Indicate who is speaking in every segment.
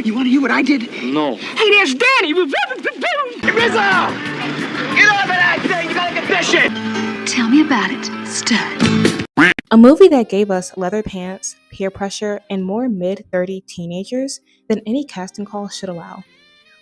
Speaker 1: You want to hear what I did?
Speaker 2: No.
Speaker 1: Hey, there's Danny. Rizzo! Get off of that thing. You gotta get this shit.
Speaker 3: Tell me about it, stud.
Speaker 4: A movie that gave us leather pants, peer pressure, and more mid-30 teenagers than any casting call should allow.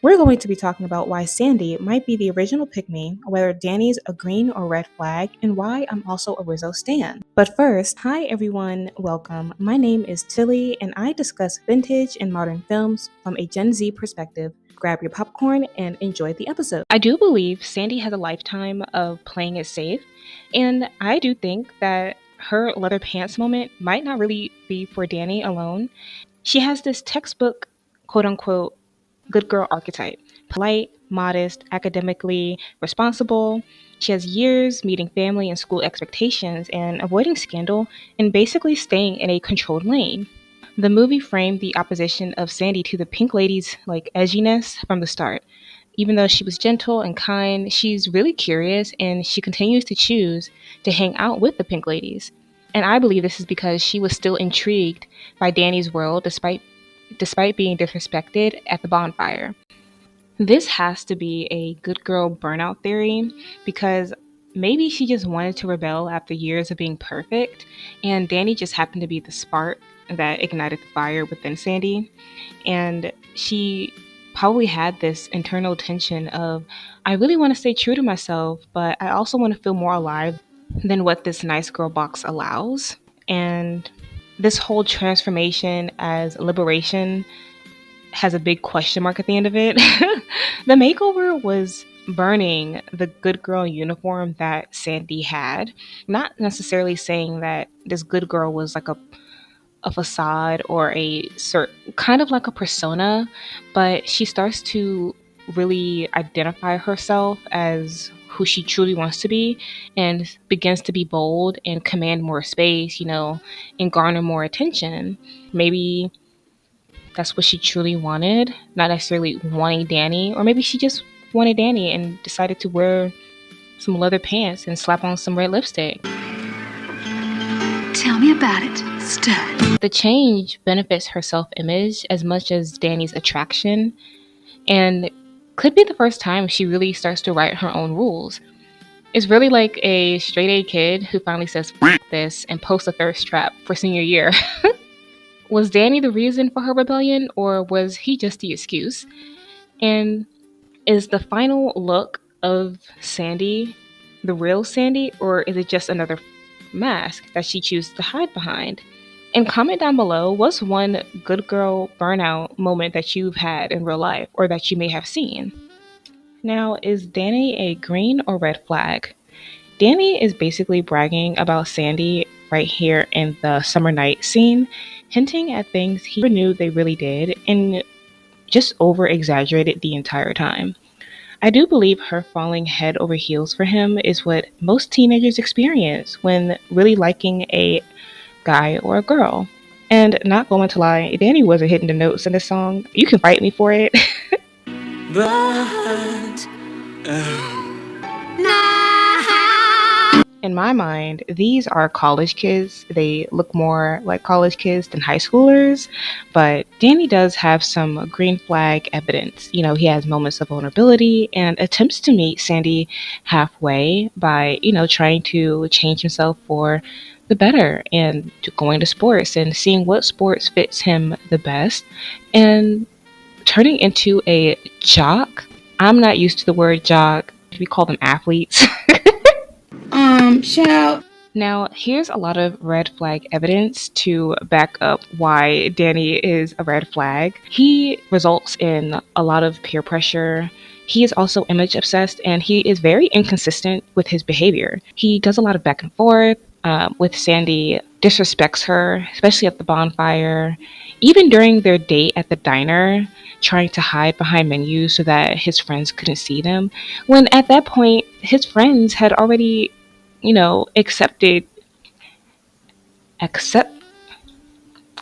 Speaker 4: We're going to be talking about why Sandy might be the original pick-me, whether Danny's a green or red flag, and why I'm also a Rizzo stan. But first, hi everyone, welcome. My name is Tilly, and I discuss vintage and modern films from a Gen Z perspective. Grab your popcorn and enjoy the episode. I do believe Sandy has a lifetime of playing it safe, and I do think that her leather pants moment might not really be for Danny alone. She has this textbook, quote-unquote, good girl archetype. Polite, modest, academically responsible. She has years meeting family and school expectations and avoiding scandal and basically staying in a controlled lane. The movie framed the opposition of Sandy to the Pink Lady's edginess from the start. Even though she was gentle and kind, she's really curious and she continues to choose to hang out with the Pink Ladies. And I believe this is because she was still intrigued by Danny's world despite being disrespected at the bonfire. This has to be a good girl burnout theory because maybe she just wanted to rebel after years of being perfect, and Danny just happened to be the spark that ignited the fire within Sandy. And she probably had this internal tension of, I really want to stay true to myself, but I also want to feel more alive than what this nice girl box allows. And this whole transformation as liberation has a big question mark at the end of it. The makeover was burning the good girl uniform that Sandy had. Not necessarily saying that this good girl was like a facade or kind of like a persona, but she starts to really identify herself as who she truly wants to be and begins to be bold and command more space, and garner more attention. Maybe that's what she truly wanted, not necessarily wanting Danny, or maybe she just wanted Danny and decided to wear some leather pants and slap on some red lipstick.
Speaker 3: Tell me about it, stud.
Speaker 4: The change benefits her self-image as much as Danny's attraction, and could be the first time she really starts to write her own rules. It's really like a straight A kid who finally says "F this" and posts a thirst trap for senior year. Was Danny the reason for her rebellion, or was he just the excuse? And is the final look of Sandy the real Sandy, or is it just another mask that she chooses to hide behind? And comment down below, what's one good girl burnout moment that you've had in real life or that you may have seen? Now, is Danny a green or red flag? Danny is basically bragging about Sandy right here in the summer night scene, hinting at things he never knew they really did and just over exaggerated the entire time. I do believe her falling head over heels for him is what most teenagers experience when really liking a guy or a girl. And not going to lie, Danny wasn't hitting the notes in this song. You can fight me for it. In my mind, these are college kids. They look more like college kids than high schoolers, but Danny does have some green flag evidence. He has moments of vulnerability and attempts to meet Sandy halfway by, trying to change himself for the better and to going to sports and seeing what sports fits him the best and turning into a jock. I'm not used to the word jock. We call them athletes.
Speaker 3: Shout.
Speaker 4: Now, here's a lot of red flag evidence to back up why Danny is a red flag. He results in a lot of peer pressure. He is also image obsessed, and he is very inconsistent with his behavior. He does a lot of back and forth with Sandy, disrespects her, especially at the bonfire. Even during their date at the diner, trying to hide behind menus so that his friends couldn't see them, when at that point, his friends had already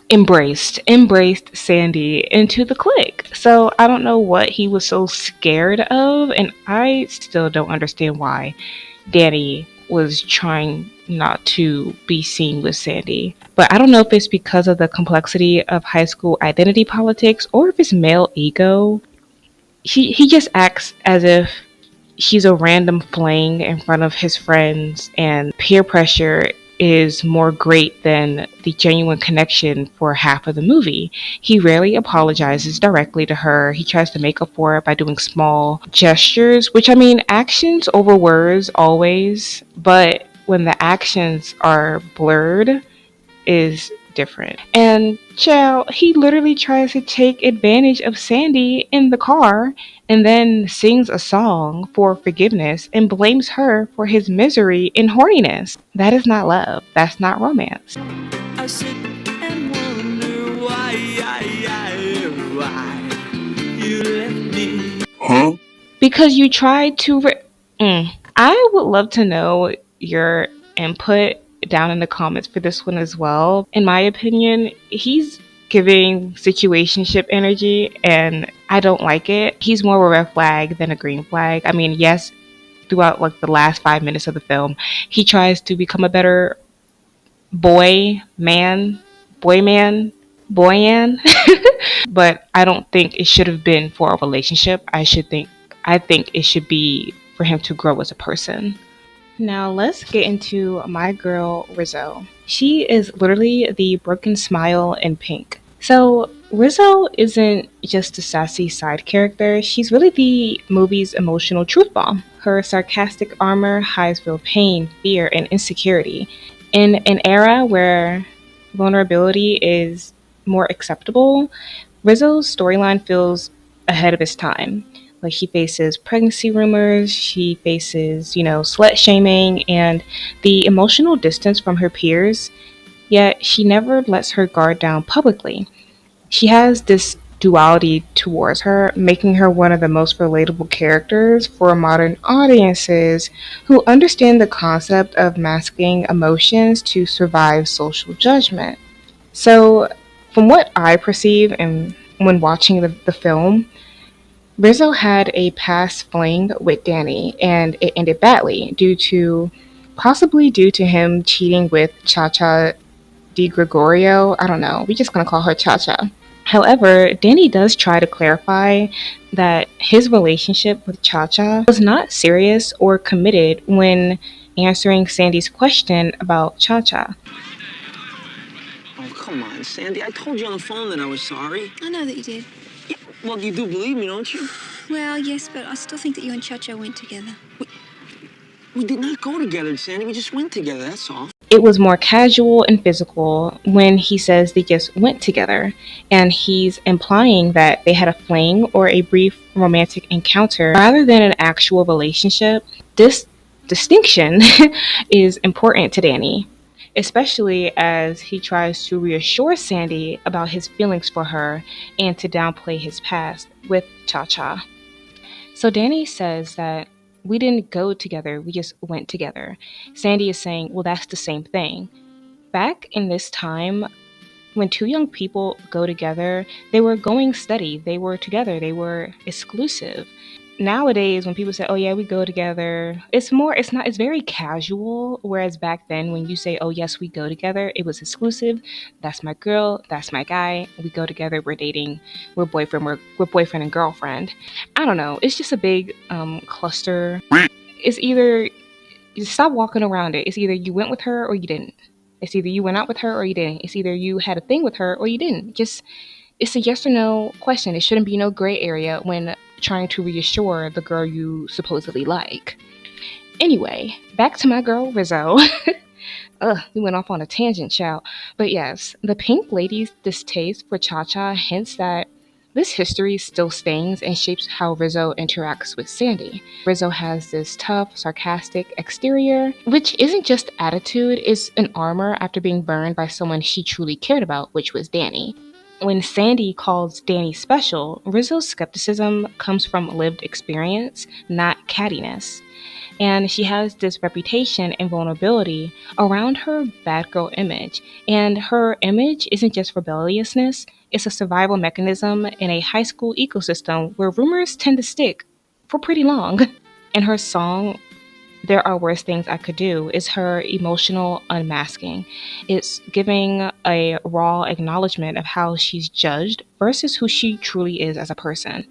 Speaker 4: embraced Sandy into the clique. So I don't know what he was so scared of, and I still don't understand why Danny was trying not to be seen with Sandy. But I don't know if it's because of the complexity of high school identity politics or if it's male ego. He just acts as if he's a random fling in front of his friends, and peer pressure is more great than the genuine connection for half of the movie. He rarely apologizes directly to her. He tries to make up for it by doing small gestures, which I mean, actions over words always, but when the actions are blurred, is different. And child, he literally tries to take advantage of Sandy in the car and then sings a song for forgiveness and blames her for his misery and horniness. That is not love. That's not romance.
Speaker 1: I sit and wonder why you left me.
Speaker 4: Because you tried to. I would love to know your input down in the comments for this one as well. In my opinion, he's giving situationship energy and I don't like it. He's more of a red flag than a green flag. I mean, yes, throughout like the last 5 minutes of the film, he tries to become a better boy, man, boy man, boyan. But I don't think it should have been for a relationship. I think it should be for him to grow as a person. Now let's get into my girl Rizzo. She is literally the broken smile in pink. So Rizzo isn't just a sassy side character, she's really the movie's emotional truth bomb. Her sarcastic armor hides real pain, fear, and insecurity. In an era where vulnerability is more acceptable, Rizzo's storyline feels ahead of its time. Like she faces pregnancy rumors, she faces, slut shaming and the emotional distance from her peers, yet she never lets her guard down publicly. She has this duality towards her, making her one of the most relatable characters for modern audiences who understand the concept of masking emotions to survive social judgment. So, from what I perceive and when watching the film, Rizzo had a past fling with Danny, and it ended badly possibly due to him cheating with Cha Cha Di Gregorio. I don't know. We're just gonna call her Cha Cha. However, Danny does try to clarify that his relationship with Cha Cha was not serious or committed when answering Sandy's question about Cha Cha.
Speaker 1: Oh, come on, Sandy. I told you on the phone that I was sorry.
Speaker 2: I know that you did.
Speaker 1: Yeah, well, you do believe me, don't you?
Speaker 2: Well, yes, but I still think that you and Chacho went together.
Speaker 1: We did not go together, Sandy. We just went together, that's all.
Speaker 4: It was more casual and physical when he says they just went together, and he's implying that they had a fling or a brief romantic encounter rather than an actual relationship. This distinction is important to Danny, especially as he tries to reassure Sandy about his feelings for her and to downplay his past with Cha Cha. So Danny says that we didn't go together, we just went together. Sandy is saying, well, that's the same thing. Back in this time, when two young people go together, they were going steady, they were together, they were exclusive. Nowadays, when people say, oh yeah, we go together, it's very casual. Whereas back then, when you say, oh yes, we go together, it was exclusive. That's my girl, that's my guy, we go together, we're dating, we're boyfriend and girlfriend. I don't know, it's just a big cluster. It's either, you stop walking around it. It's either you went with her or you didn't. It's either you went out with her or you didn't. It's either you had a thing with her or you didn't. It's a yes or no question. It shouldn't be no gray area when trying to reassure the girl you supposedly like. Anyway, back to my girl Rizzo. We went off on a tangent, child. But yes, the Pink Lady's distaste for Cha Cha hints that this history still stings and shapes how Rizzo interacts with Sandy. Rizzo has this tough, sarcastic exterior, which isn't just attitude, it's an armor after being burned by someone she truly cared about, which was Danny. When Sandy calls Danny special, Rizzo's skepticism comes from lived experience, not cattiness. And she has this reputation and vulnerability around her bad girl image. And her image isn't just rebelliousness, it's a survival mechanism in a high school ecosystem where rumors tend to stick for pretty long. And her song There Are Worse Things I Could Do is her emotional unmasking. It's giving a raw acknowledgement of how she's judged versus who she truly is as a person.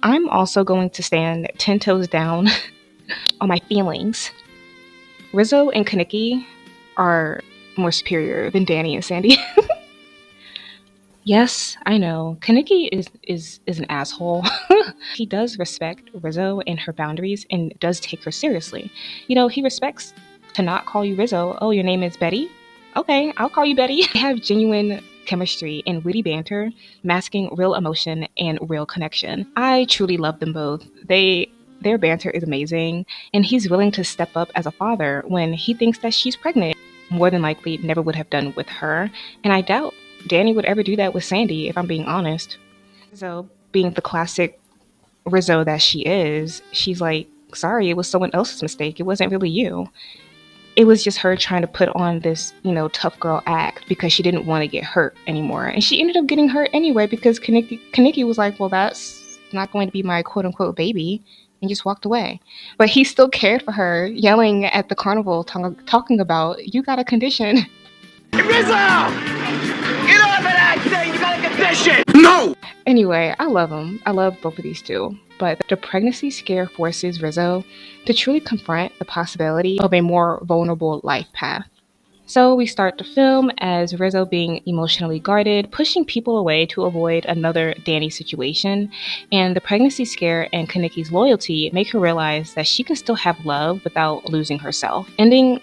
Speaker 4: I'm also going to stand 10 toes down on my feelings. Rizzo and Kaneki are more superior than Danny and Sandy. Yes, I know. Kaneki is an asshole. He does respect Rizzo and her boundaries and does take her seriously. He respects to not call you Rizzo. Oh, your name is Betty? Okay, I'll call you Betty. They have genuine chemistry and witty banter, masking real emotion and real connection. I truly love them both. Their banter is amazing, and he's willing to step up as a father when he thinks that she's pregnant. More than likely, never would have done with her, and I doubt Danny would ever do that with Sandy, if I'm being honest. Rizzo, being the classic Rizzo that she is, she's like, sorry, it was someone else's mistake. It wasn't really you. It was just her trying to put on this, tough girl act because she didn't want to get hurt anymore. And she ended up getting hurt anyway because Kaneki was like, well, that's not going to be my quote unquote baby, and just walked away. But he still cared for her, yelling at the carnival, talking about, you got a condition.
Speaker 1: Rizzo! Get off of that thing! You got a condition! No!
Speaker 4: Anyway, I love them. I love both of these two. But the pregnancy scare forces Rizzo to truly confront the possibility of a more vulnerable life path. So we start the film as Rizzo being emotionally guarded, pushing people away to avoid another Danny situation, and the pregnancy scare and Kaneki's loyalty make her realize that she can still have love without losing herself. Ending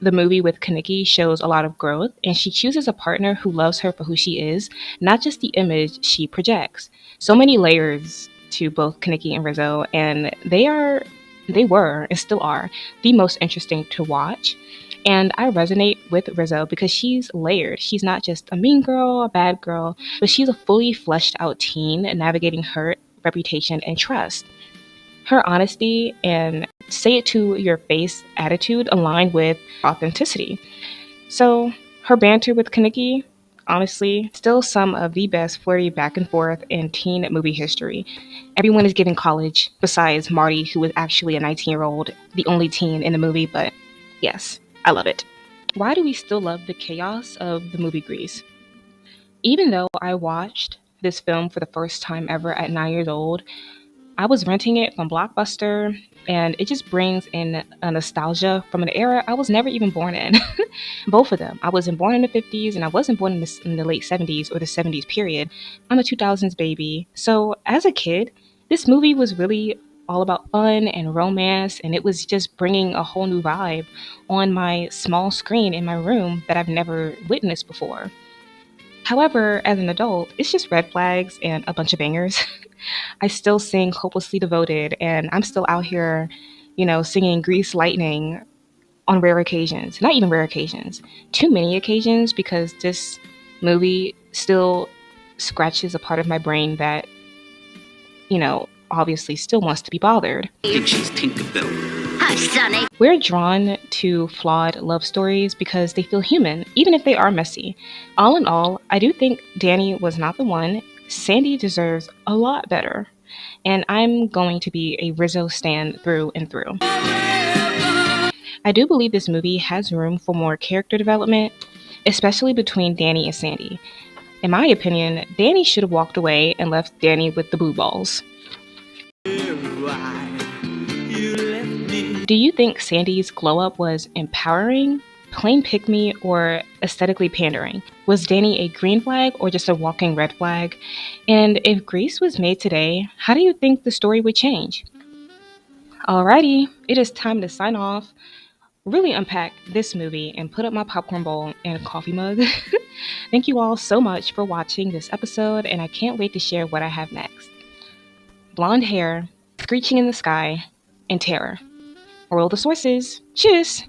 Speaker 4: the movie with Kaneki shows a lot of growth, and she chooses a partner who loves her for who she is, not just the image she projects. So many layers to both Kaneki and Rizzo, and they were, and still are, the most interesting to watch. And I resonate with Rizzo because she's layered. She's not just a mean girl, a bad girl, but she's a fully fleshed out teen navigating hurt, reputation, and trust. Her honesty and say it to your face attitude align with authenticity. So her banter with Kaneki, honestly, still some of the best flirty back and forth in teen movie history. Everyone is giving college, besides Marty, who was actually a 19-year-old, the only teen in the movie, but yes, I love it. Why do we still love the chaos of the movie Grease? Even though I watched this film for the first time ever at 9 years old, I was renting it from Blockbuster, and it just brings in a nostalgia from an era I was never even born in. Both of them. I wasn't born in the 50s, and I wasn't born in the late 70s or the 70s period. I'm a 2000s baby. So as a kid, this movie was really all about fun and romance, and it was just bringing a whole new vibe on my small screen in my room that I've never witnessed before. However, as an adult, it's just red flags and a bunch of bangers. I still sing Hopelessly Devoted, and I'm still out here, singing Grease Lightning on rare occasions. Not even rare occasions, too many occasions, because this movie still scratches a part of my brain that, obviously still wants to be bothered.
Speaker 1: I think she's Tinkerbell.
Speaker 3: Hi, Sonny.
Speaker 4: We're drawn to flawed love stories because they feel human, even if they are messy. All in all, I do think Danny was not the one. Sandy deserves a lot better. And I'm going to be a Rizzo stan through and through. I do believe this movie has room for more character development, especially between Danny and Sandy. In my opinion, Danny should have walked away and left Danny with the blue balls. Do you think Sandy's glow up was empowering, plain pick me, or aesthetically pandering? Was Danny a green flag or just a walking red flag? And if Grease was made today, how do you think the story would change? Alrighty, it is time to sign off, really unpack this movie, and put up my popcorn bowl and coffee mug. Thank you all so much for watching this episode, and I can't wait to share what I have next. Blonde hair, screeching in the sky, and terror. Roll the sources. Cheers!